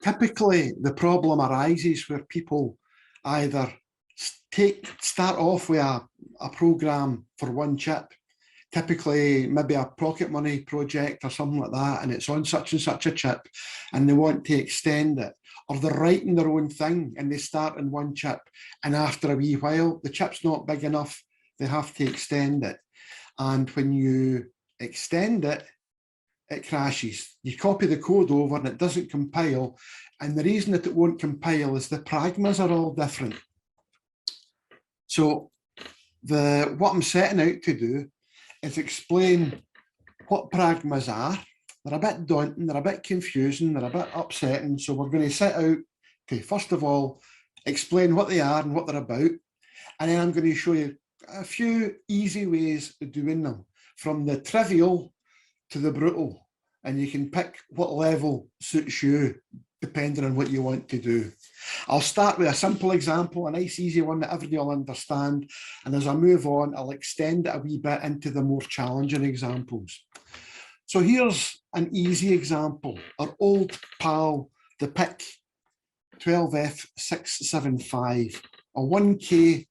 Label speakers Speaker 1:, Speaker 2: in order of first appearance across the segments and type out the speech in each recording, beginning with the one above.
Speaker 1: typically the problem arises where people either start off with a program for one chip, typically maybe a pocket money project or something like that, and it's on such and such a chip, and they want to extend it. Or they're writing their own thing and they start in one chip, and after a wee while, the chip's not big enough, they have to extend it. And when you extend it, it crashes. You copy the code over and it doesn't compile. And the reason that it won't compile is the PRAGMAs are all different. So what I'm setting out to do is explain what PRAGMAs are. They're a bit daunting, they're a bit confusing, they're a bit upsetting. So we're going to set out to, first of all, explain what they are and what they're about. And then I'm going to show you a few easy ways of doing them, from the trivial to the brutal. And you can pick what level suits you, depending on what you want to do. I'll start with a simple example, a nice easy one that everybody will understand. And as I move on, I'll extend it a wee bit into the more challenging examples. So here's an easy example. Our old pal, the PIC 12F675, a 1K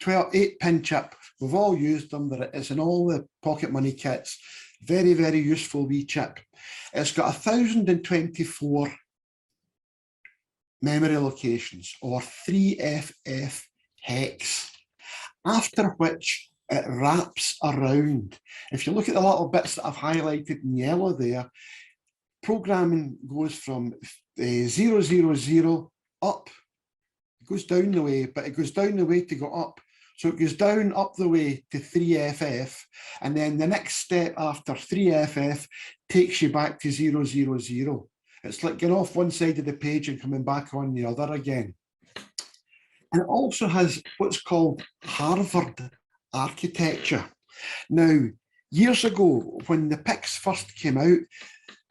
Speaker 1: 8-pin chip. We've all used them. It's in all the pocket money kits. Very, very useful wee chip. It's got 1024 memory locations, or 3FF hex, after which it wraps around. If you look at the little bits that I've highlighted in yellow there, programming goes from 000 up. It goes down the way, but it goes down the way to go up. So it goes down up the way to 3FF, and then the next step after 3FF takes you back to 000. It's like getting off one side of the page and coming back on the other again. And it also has what's called Harvard architecture. Now, years ago, when the PICs first came out,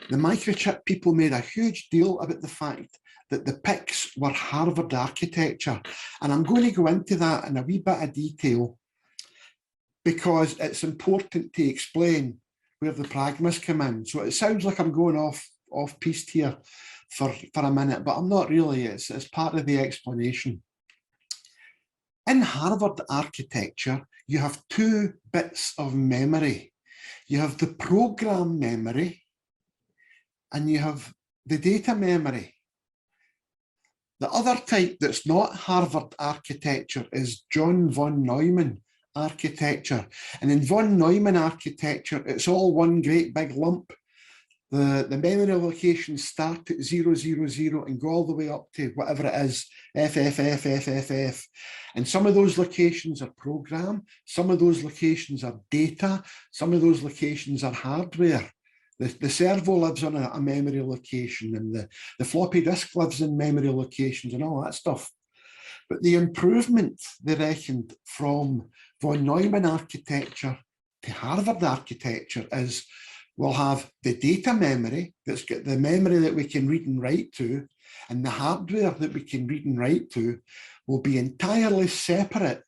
Speaker 1: the microchip people made a huge deal about the fact that the PICs were Harvard architecture. And I'm going to go into that in a wee bit of detail because it's important to explain where the PRAGMAs come in. So it sounds like I'm going off piste here for a minute, but I'm not really. It's part of the explanation. In Harvard architecture, you have two bits of memory. You have the program memory and you have the data memory. The other type that's not Harvard architecture is John von Neumann architecture. And in von Neumann architecture, it's all one great big lump. The memory locations start at 000 and go all the way up to whatever it is, FFF. And some of those locations are program, some of those locations are data, some of those locations are hardware. The servo lives on a memory location, and the floppy disk lives in memory locations and all that stuff. But the improvement, they reckoned, from von Neumann architecture to Harvard architecture is we'll have the data memory, that's got the memory that we can read and write to, and the hardware that we can read and write to will be entirely separate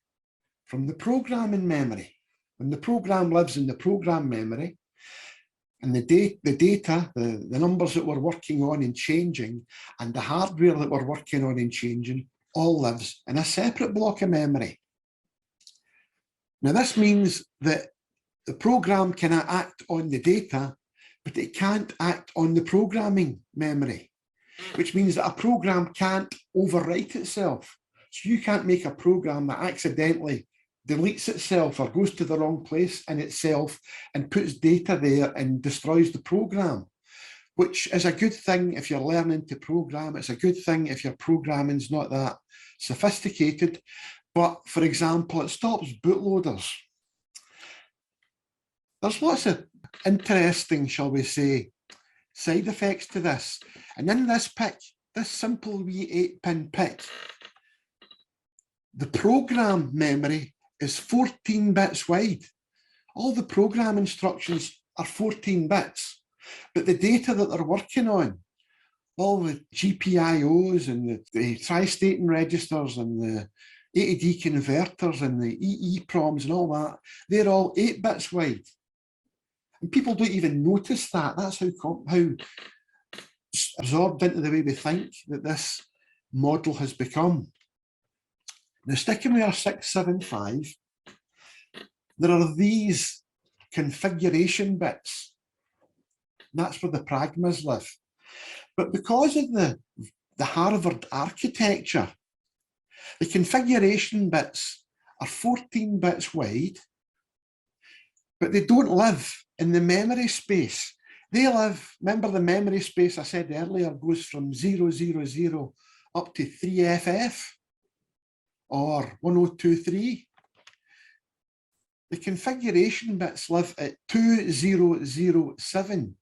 Speaker 1: from the programming memory. When the program lives in the program memory, and the data, the numbers that we're working on and changing, and the hardware that we're working on and changing, all lives in a separate block of memory. Now this means that the program can act on the data, but it can't act on the programming memory, which means that a program can't overwrite itself. So you can't make a program that accidentally deletes itself or goes to the wrong place in itself and puts data there and destroys the program, which is a good thing if you're learning to program. It's a good thing if your programming's not that sophisticated. But for example, it stops bootloaders. There's lots of interesting, shall we say, side effects to this. And in this PIC, this simple wee 8-pin PIC, the program memory is 14 bits wide. All the program instructions are 14 bits, but the data that they're working on, all the GPIOs and the tri-stating registers and the A to D converters and the EEPROMs and all that, they're all 8 bits wide. And people don't even notice that. That's how absorbed into the way we think that this model has become. Now, sticking with our 675, there are these configuration bits. That's where the PRAGMAs live. But because of the Harvard architecture, the configuration bits are 14 bits wide, but they don't live in the memory space. They live, remember the memory space I said earlier goes from 000 up to 3FF or 1023. The configuration bits live at 2007,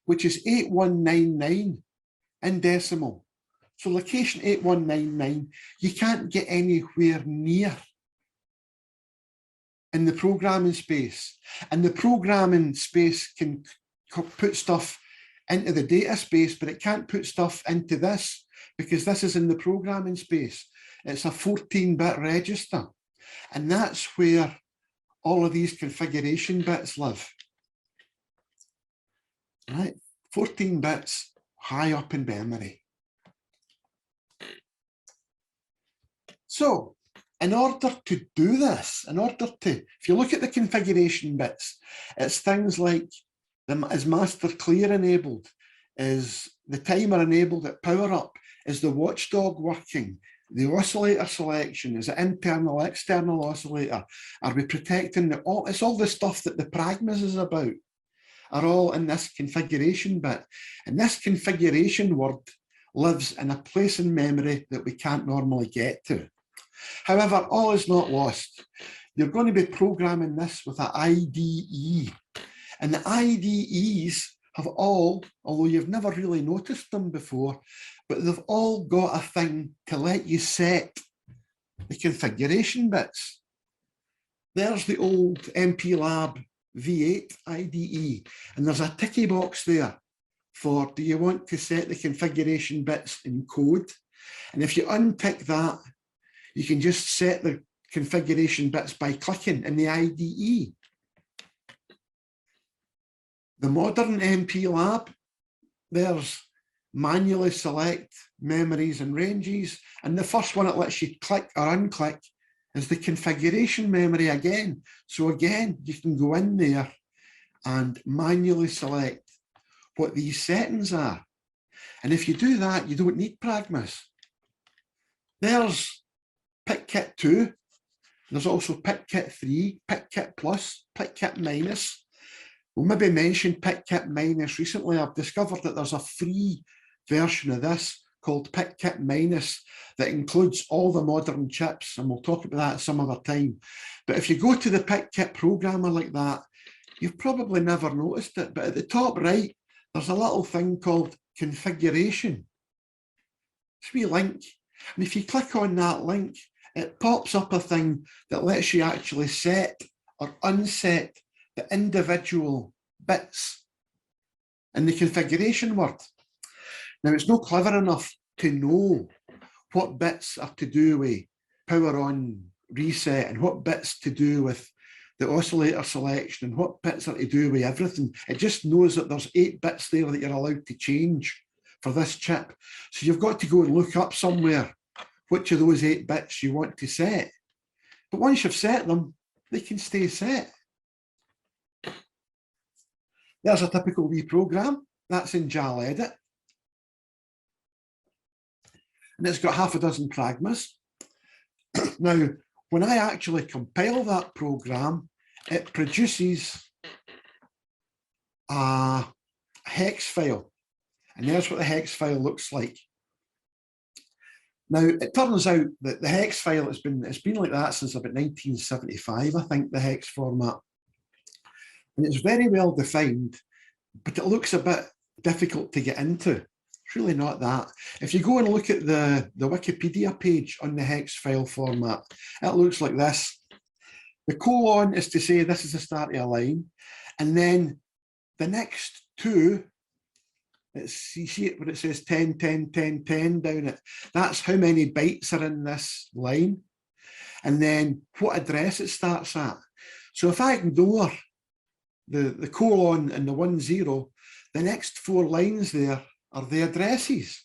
Speaker 1: which is 8199 in decimal. So location 8199, you can't get anywhere near in the programming space. And the programming space can put stuff into the data space, but it can't put stuff into this because this is in the programming space. It's a 14-bit register. And that's where all of these configuration bits live. Right, 14 bits high up in memory. So in order to do this, if you look at the configuration bits, it's things like, is master clear enabled? Is the timer enabled at power up? Is the watchdog working? The oscillator selection, is it internal, external oscillator? Are we protecting the, it's all the stuff that the PRAGMAs is about, are all in this configuration bit. And this configuration word lives in a place in memory that we can't normally get to. However, all is not lost. You're going to be programming this with an IDE. And the IDEs have all, although you've never really noticed them before, but they've all got a thing to let you set the configuration bits. There's the old MPLAB V8 IDE, and there's a ticky box there for, do you want to set the configuration bits in code? And if you untick that, you can just set the configuration bits by clicking in the IDE. The modern MPLAB, there's manually select memories and ranges, and the first one it lets you click or unclick is the configuration memory again. So again, you can go in there and manually select what these settings are. And if you do that, you don't need PRAGMAs. There's PICKit 2. There's also PICKit 3, PICKit Plus, PICKit Minus. We'll maybe mention PICKit Minus recently. I've discovered that there's a free version of this called PICKit Minus that includes all the modern chips, and we'll talk about that some other time. But if you go to the PICKit programmer like that, you've probably never noticed it, but at the top right, there's a little thing called configuration. It's a wee link, and if you click on that link, it pops up a thing that lets you actually set or unset the individual bits in the configuration word. Now, it's not clever enough to know what bits are to do with power on reset and what bits to do with the oscillator selection and what bits are to do with everything. It just knows that there's 8 bits there that you're allowed to change for this chip. So you've got to go and look up somewhere which of those 8 bits you want to set. But once you've set them, they can stay set. There's a typical wee program. That's in Jal Edit. And it's got half a dozen PRAGMAs. Now, when I actually compile that program, it produces a hex file. And there's what the hex file looks like. Now, it turns out that the hex file, it's been like that since about 1975, I think, the hex format. And it's very well defined, but it looks a bit difficult to get into. It's really not that. If you go and look at the Wikipedia page on the hex file format, it looks like this. The colon is to say this is the start of a line. And then the next 2, you see it where it says 10, 10, 10, 10 down it. That's how many bytes are in this line. And then what address it starts at. So if I ignore the colon and the 10, the next 4 lines there are the addresses.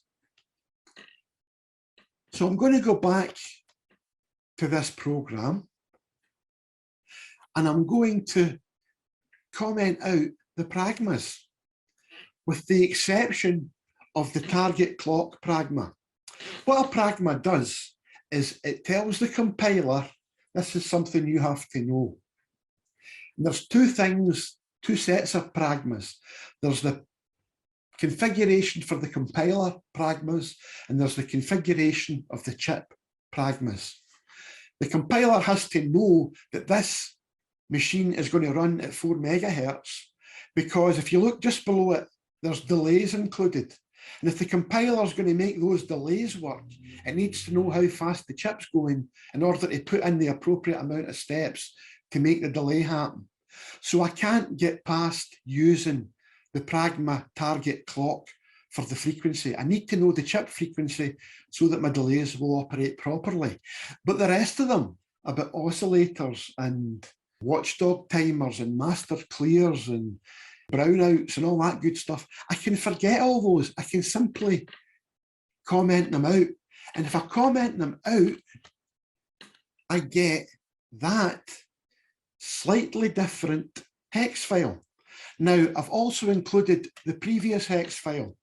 Speaker 1: So I'm going to go back to this program, and I'm going to comment out the pragmas, with the exception of the target clock pragma. What a pragma does is it tells the compiler, this is something you have to know. And there's two things, two sets of pragmas. There's the configuration for the compiler pragmas, and there's the configuration of the chip pragmas. The compiler has to know that this machine is going to run at 4 megahertz, because if you look just below it, there's delays included. And if the compiler is going to make those delays work, it needs to know how fast the chip's going in order to put in the appropriate amount of steps to make the delay happen. So I can't get past using the pragma target clock for the frequency. I need to know the chip frequency so that my delays will operate properly. But the rest of them, about oscillators and watchdog timers and master clears and brownouts and all that good stuff, I can forget all those. I can simply comment them out. And if I comment them out, I get that slightly different hex file. Now, I've also included the previous hex file.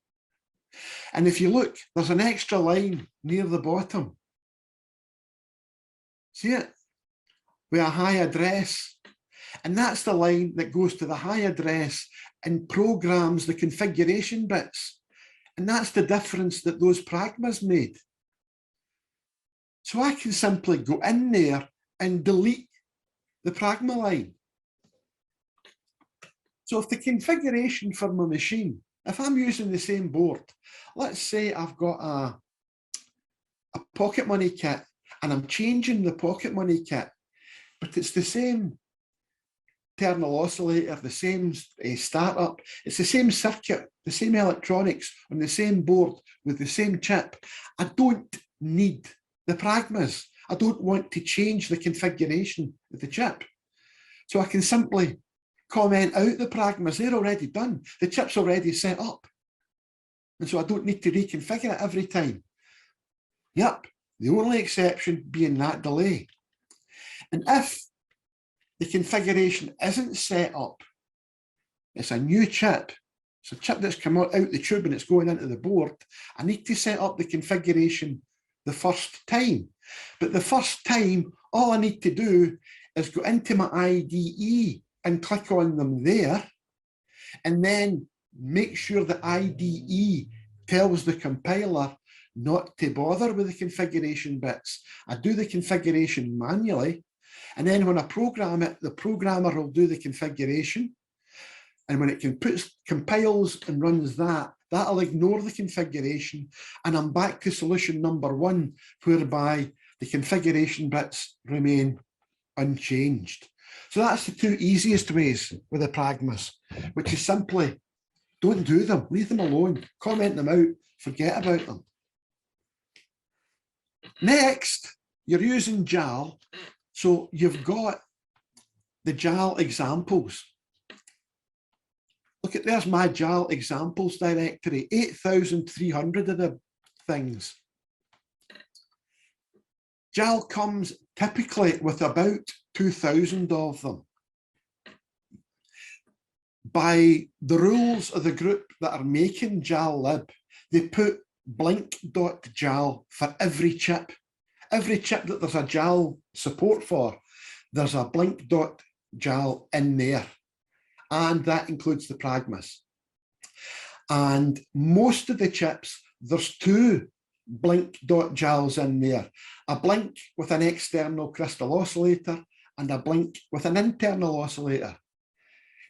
Speaker 1: And if you look, there's an extra line near the bottom. See it? With a high address. And that's the line that goes to the high address and programs the configuration bits. And that's the difference that those pragmas made. So I can simply go in there and delete the pragma line. So if the configuration for my machine, if I'm using the same board, let's say I've got a pocket money kit and I'm changing the pocket money kit, but it's the same internal oscillator, the same startup, it's the same circuit, the same electronics on the same board with the same chip. I don't need the pragmas. I don't want to change the configuration of the chip. So I can simply comment out the pragmas. They're already done. The chip's already set up. And so I don't need to reconfigure it every time. Yep, the only exception being that delay. And if the configuration isn't set up, it's a new chip, it's a chip that's come out the tube and it's going into the board, I need to set up the configuration the first time. But the first time, all I need to do is go into my IDE and click on them there, and then make sure the IDE tells the compiler not to bother with the configuration bits. I do the configuration manually, and then when I program it, the programmer will do the configuration. And when it compiles and runs that, that'll ignore the configuration, and I'm back to solution number one, whereby the configuration bits remain unchanged. So that's the two easiest ways with the pragmas, which is simply don't do them, leave them alone, comment them out, forget about them. Next, you're using Jal. So you've got the Jal examples. Look at, there's my Jal examples directory, 8,300 of the things. Jal comes typically with about 2,000 of them. By the rules of the group that are making Jal lib, they put blink.jal for every chip. Every chip that there's a Jal support for, there's a blink.jal in there. And that includes the pragmas. And most of the chips, there's two blink.jals in there. A blink with an external crystal oscillator and a blink with an internal oscillator.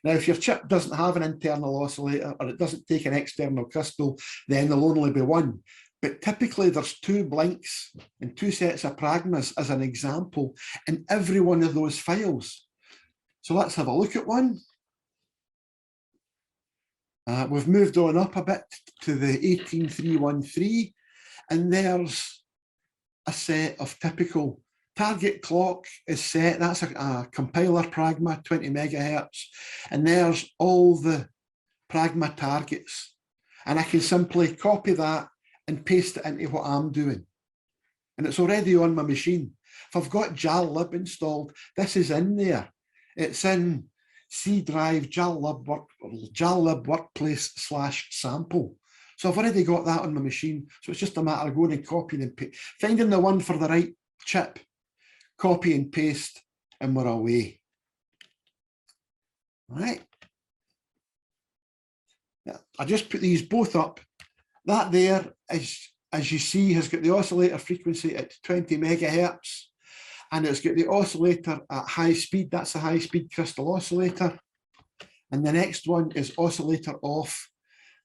Speaker 1: Now, if your chip doesn't have an internal oscillator or it doesn't take an external crystal, then there'll only be one. But typically there's two blinks and two sets of pragmas as an example in every one of those files. So let's have a look at one. We've moved on up a bit to the 18313, and there's a set of typical target clock is set. That's a compiler pragma, 20 megahertz. And there's all the pragma targets. And I can simply copy that and paste it into what I'm doing. And it's already on my machine. If I've got JalLib installed, this is in there. It's in C drive JalLib workplace /sample. So I've already got that on my machine. So it's just a matter of going and copying and paste, finding the one for the right chip, copy and paste, and we're away. All right. Yeah, I just put these both up. That there is, as you see, has got the oscillator frequency at 20 megahertz, and it's got the oscillator at high speed. That's a high speed crystal oscillator. And the next one is oscillator off.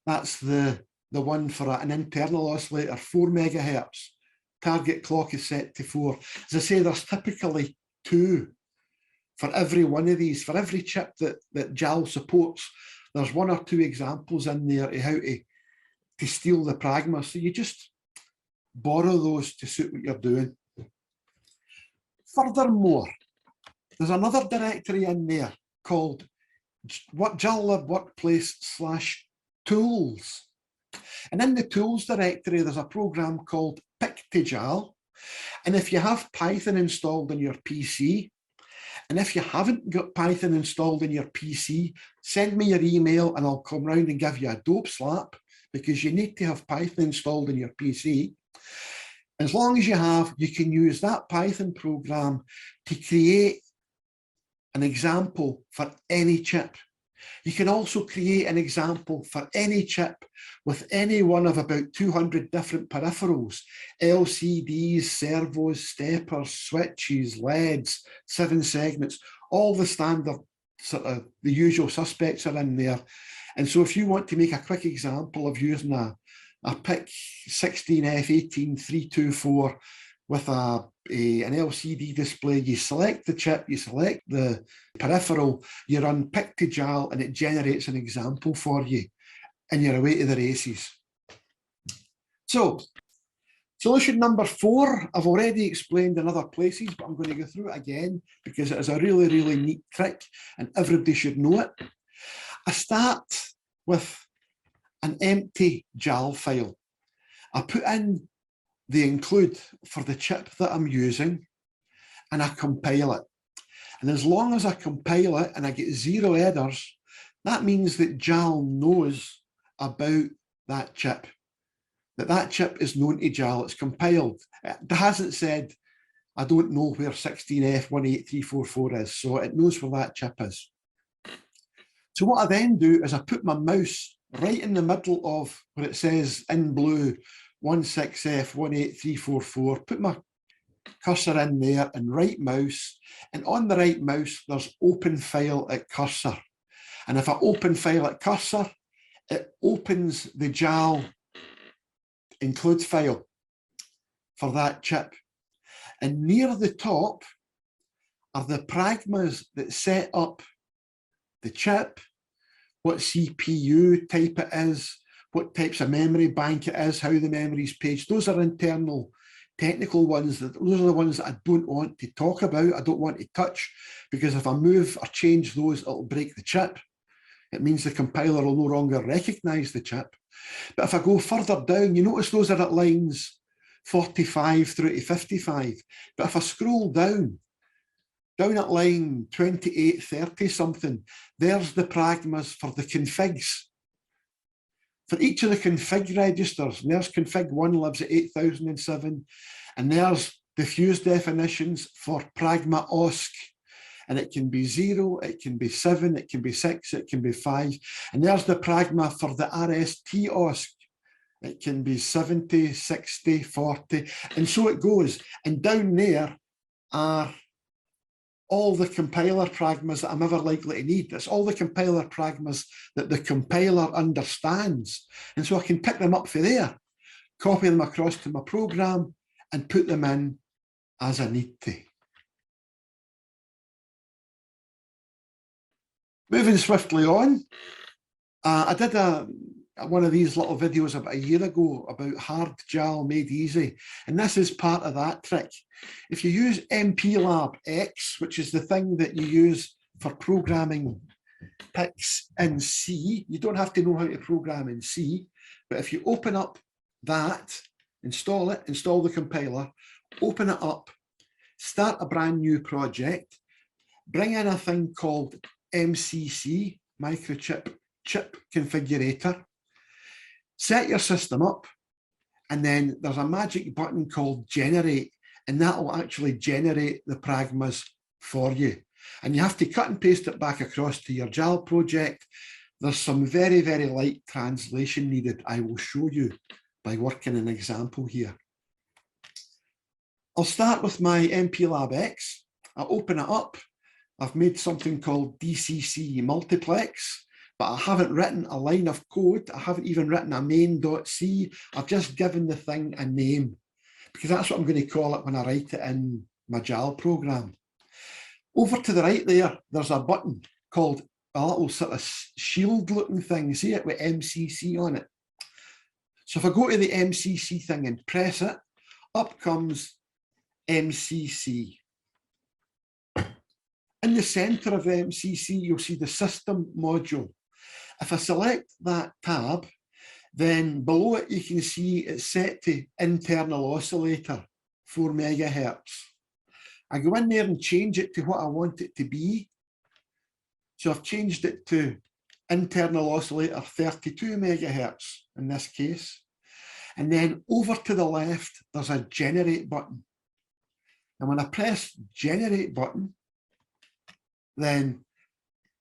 Speaker 1: That's the one for an internal oscillator, 4 megahertz. Target clock is set to 4. As I say, there's typically 2 for every one of these. For every chip that JAL supports, there's 1 or 2 examples in there of how to steal the PRAGMAs. So you just borrow those to suit what you're doing. Furthermore, there's another directory in there called JalLib workplace /tools. And in the tools directory, there's a program called pic2jal. And if you have Python installed on your PC, and if you haven't got Python installed in your PC, send me your email and I'll come round and give you a dope slap, because you need to have Python installed in your PC. As long as you have, you can use that Python program to create an example for any chip. You can also create an example for any chip with any one of about 200 different peripherals: LCDs, servos, steppers, switches, LEDs, 7 segments, all the standard sort of the usual suspects are in there. And so if you want to make a quick example of using a PIC 16F18324 with an LCD display, you select the chip, you select the peripheral, you run pic2jal, and it generates an example for you, and you're away to the races. So, solution number 4, I've already explained in other places, but I'm going to go through it again because it is a really, really neat trick and everybody should know it. I start with an empty JAL file. I put in the include for the chip that I'm using, and I compile it. And as long as I compile it and I get 0 errors, that means that JAL knows about that chip, that chip is known to JAL, it's compiled. It hasn't said, I don't know where 16F18344 is, so it knows where that chip is. So what I then do is I put my mouse right in the middle of where it says in blue 16F18344, put my cursor in there and right mouse, and on the right mouse there's open file at cursor. And if I open file at cursor, it opens the JAL include file for that chip. And near the top are the PRAGMAs that set up the chip, what CPU type it is, what types of memory bank it is, how the memory is paged. Those are internal technical ones. Those are the ones that I don't want to talk about, I don't want to touch, because if I move or change those, it'll break the chip. It means the compiler will no longer recognize the chip. But if I go further down, you notice those are at lines 45 through to 55. But if I scroll down at line 28, 30 something, there's the PRAGMAs for the configs. For each of the config registers, and there's config 1 lives at 8007, and there's diffuse definitions for PRAGMA OSC, and it can be 0, it can be 7, it can be 6, it can be 5, and there's the PRAGMA for the RST OSC. It can be 70, 60, 40, and so it goes. And down there are all the compiler PRAGMAs that I'm ever likely to need. It's all the compiler PRAGMAs that the compiler understands. And so I can pick them up for there, copy them across to my program, and put them in as I need to. Moving swiftly on, I did one of these little videos about a year ago about hard JAL made easy, and this is part of that trick. If you use MPLABX, which is the thing that you use for programming PICs in C, you don't have to know how to program in C, But if you open up that, install it, install the compiler, open it up, start a brand new project, bring in a thing called MCC, Microchip Chip Configurator, set your system up, and then there's a magic button called generate, and that will actually generate the pragmas for you. And you have to cut and paste it back across to your Jal project. There's some very, very light translation needed. I will show you by working an example here. I'll start with my MPLABX. I'll open it up. I've made something called DCC multiplex, but I haven't written a line of code. I haven't even written a main.c. I've just given the thing a name, because that's what I'm going to call it when I write it in my Jal program. Over to the right there, there's a button called a little sort of shield looking thing. See it with MCC on it. So if I go to the MCC thing and press it, up comes MCC. In the center of the MCC, you'll see the system module. If I select that tab, then below it, you can see it's set to internal oscillator, 4 megahertz. I go in there and change it to what I want it to be. So I've changed it to internal oscillator 32 megahertz in this case. And then over to the left, there's a generate button. And when I press generate button, then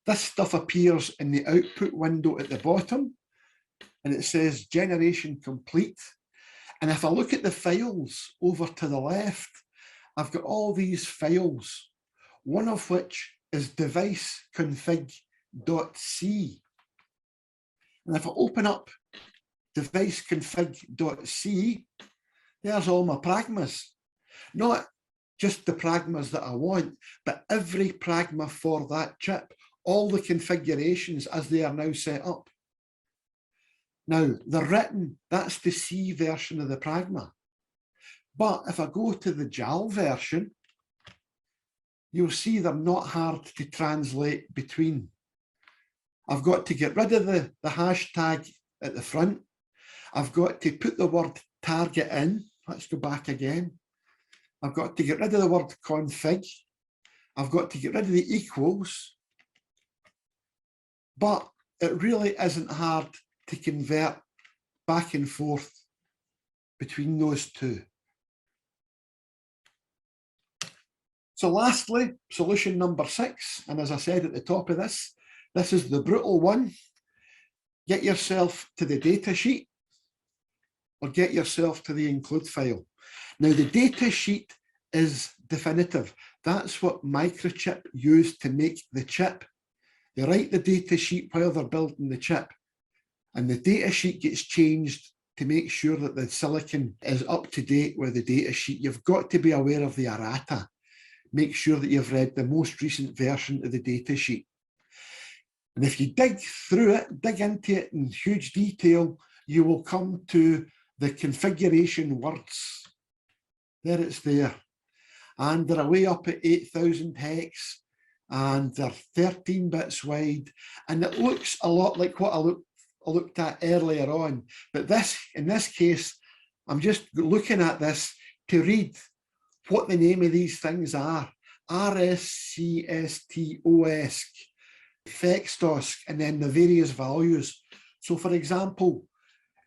Speaker 1: this stuff appears in the output window at the bottom, and it says generation complete. And if I look at the files over to the left, I've got all these files, one of which is device config.c. And if I open up device config.c, there's all my pragmas. Not just the pragmas that I want, but every pragma for that chip, all the configurations as they are now set up. Now, they're written, that's the C version of the pragma. But if I go to the Jal version, you'll see they're not hard to translate between. I've got to get rid of the hashtag at the front. I've got to put the word target in. Let's go back again. I've got to get rid of the word config. I've got to get rid of the equals. But it really isn't hard to convert back and forth between those two. So lastly, solution number 6, and as I said at the top of this is the brutal one. Get yourself to the data sheet or get yourself to the include file. Now the data sheet is definitive. That's what Microchip used to make the chip. They write the data sheet while they're building the chip, and the data sheet gets changed to make sure that the silicon is up to date with the data sheet. You've got to be aware of the errata. Make sure that you've read the most recent version of the data sheet. And if you dig through it, dig into it in huge detail, you will come to the configuration words. There it's there. And they're way up at 8,000 hex, and they're 13 bits wide. And it looks a lot like what I looked at earlier on. But in this case, I'm just looking at this to read what the name of these things are. RSCSTOSC, FEXTOSC, and then the various values. So for example,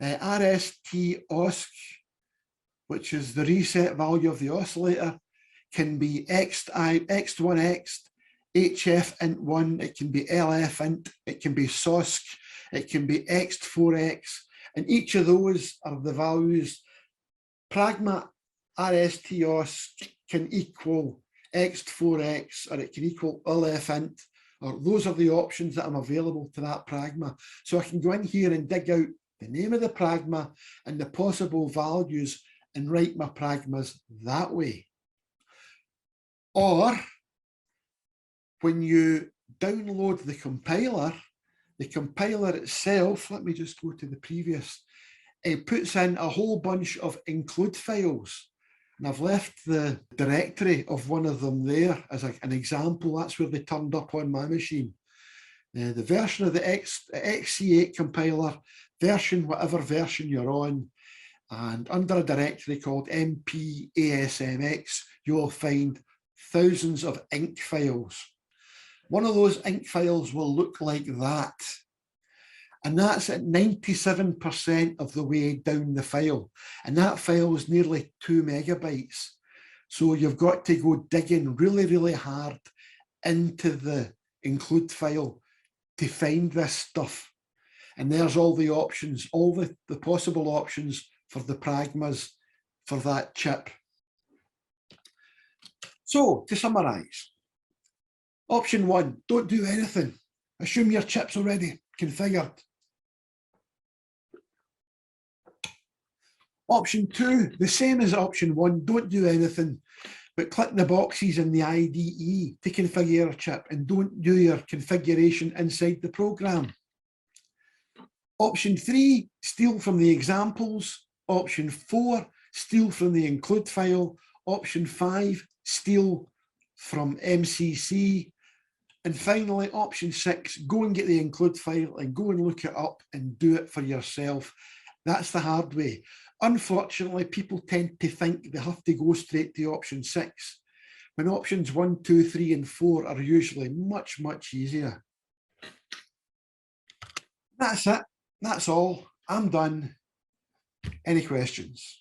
Speaker 1: RSTOSC, which is the reset value of the oscillator, can be X1X, HF int 1, it can be LF int, it can be SOSC, it can be X4X, and each of those are the values. Pragma RSTOSC can equal X4X, or it can equal LF int, or those are the options that are available to that pragma. So I can go in here and dig out the name of the pragma and the possible values and write my pragmas that way. Or when you download the compiler itself, let me just go to the previous, it puts in a whole bunch of include files. And I've left the directory of one of them there as an example. That's where they turned up on my machine. The version of the XC8 compiler version, whatever version you're on, and under a directory called MPLABX, you'll find thousands of ink files. One of those ink files will look like that. And that's at 97% of the way down the file. And that file is nearly 2 megabytes. So you've got to go digging really, really hard into the include file to find this stuff. And there's all the options, all the possible options for the pragmas for that chip. So to summarize, option 1, don't do anything. Assume your chip's already configured. Option 2, the same as option 1, don't do anything, but click the boxes in the IDE to configure your chip and don't do your configuration inside the program. Option 3, steal from the examples. Option 4, steal from the include file. Option 5, steal from MCC. And finally, option 6, go and get the include file and go and look it up and do it for yourself. That's the hard way. Unfortunately, people tend to think they have to go straight to option 6, when options 1, 2, 3, and 4 are usually much, much easier. That's it. That's all. I'm done. Any questions?